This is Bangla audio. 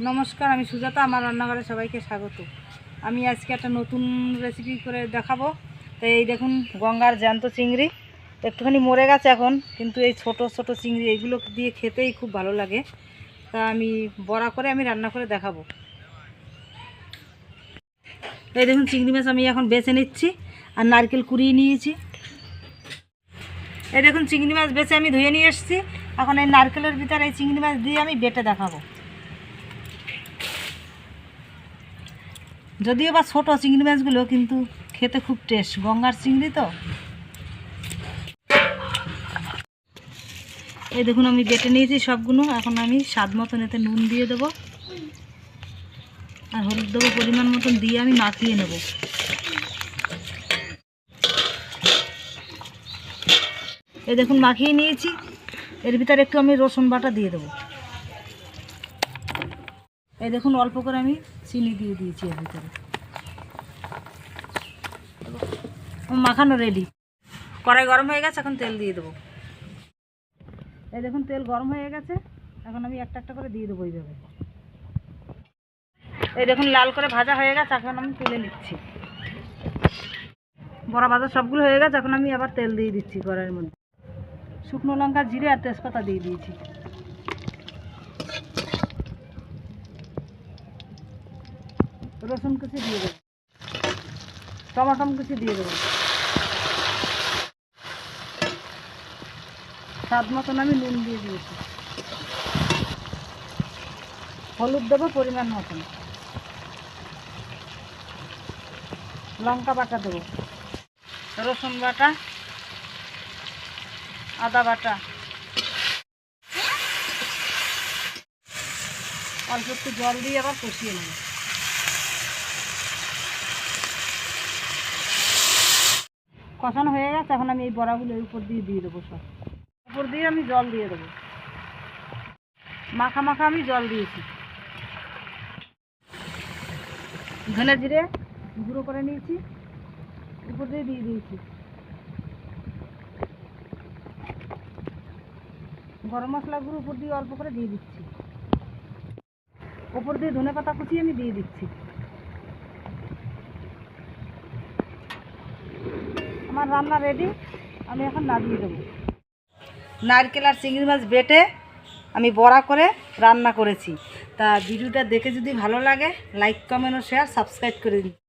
নমস্কার, আমি সুজাতা। আমার রান্নাঘরে সবাইকে স্বাগত। আমি আজকে একটা নতুন রেসিপি করে দেখাবো। তো এই দেখুন, গঙ্গার জ্যান্ত চিংড়ি একটুখানি মরে গেছে এখন, কিন্তু এই ছোট ছোট চিংড়ি এইগুলো দিয়ে খেতেই খুব ভালো লাগে। তা আমি বড়া করে আমি রান্না করে দেখাবো। এই দেখুন, চিংড়ি মাছ আমি এখন বেছে নিচ্ছি আর নারকেল কুড়িয়ে নিয়েছি। এই দেখুন, চিংড়ি মাছ বেছে আমি ধুয়ে নিয়ে এসেছি। এখন এই নারকেলের ভিতরে এই চিংড়ি মাছ দিয়ে আমি বেটে দেখাবো। যদিও বা ছোটো চিংড়ি মাছগুলো, কিন্তু খেতে খুব টেস্ট, গঙ্গার চিংড়ি তো। এই দেখুন, আমি বেটে নিয়েছি সবগুলো। এখন আমি স্বাদ মতন এতে নুন দিয়ে দেবো আর হলুদ দেবো পরিমাণ মতন, দিয়ে আমি মাখিয়ে নেব। এই দেখুন, মাখিয়ে নিয়েছি। এর ভিতরে একটু আমি রসুন বাটা দিয়ে দেবো। এই দেখুন, অল্প করে আমি চিনি দিয়ে দিয়েছি এর ভিতরে। মাখানো রেডি। কড়াই গরম হয়ে গেছে, এখন তেল দিয়ে দেবো। এই দেখুন, তেল গরম হয়ে গেছে। এখন আমি একটা একটা করে দিয়ে দেবো এইভাবে। এই দেখুন, লাল করে ভাজা হয়ে গেছে। এখন আমি তুলে নিচ্ছি। বড়া ভাজা সবগুলো হয়ে গেছে। এখন আমি আবার তেল দিয়ে দিচ্ছি কড়াইয়ের মধ্যে। শুকনো লঙ্কা, জিরে আর তেজপাতা দিয়ে দিয়েছি। রসুন কুচি দিয়ে দেবো, টমাটম কুচি দিয়ে দেবো। স্বাদ মতন আমি নুন দিয়ে দিয়েছি। হলুদ দেবো পরিমাণ মতন। লঙ্কা বাটা দেবো, রসুন বাটা, আদা বাটা, অল্প একটু জল দিয়ে আবার কষিয়ে নেব। কষানো হয়ে গেছে। এখন আমি এই বড়াগুলো এর উপর দিয়ে দেবো। সব উপর দিয়ে আমি জল দিয়ে দেবো। মাখা মাখা আমি জল দিয়েছি। ধনে জিরে গুঁড়ো করে নিয়েছি, উপর দিয়ে দিয়েছি। গরম মশলা গুঁড়ো উপর দিয়ে অল্প করে দিয়ে দিচ্ছি। উপর দিয়ে ধনে পাতা কুচি আমি দিয়ে দিচ্ছি। আমার রান্না রেডি। আমি এখন নামিয়ে দেবো। নারকেল আর চিংড়ি মাছ বেটে আমি বড়া করে রান্না করেছি। তা ভিডিওটা দেখে যদি ভালো লাগে, লাইক, কমেন্ট ও শেয়ার, সাবস্ক্রাইব করে দিন।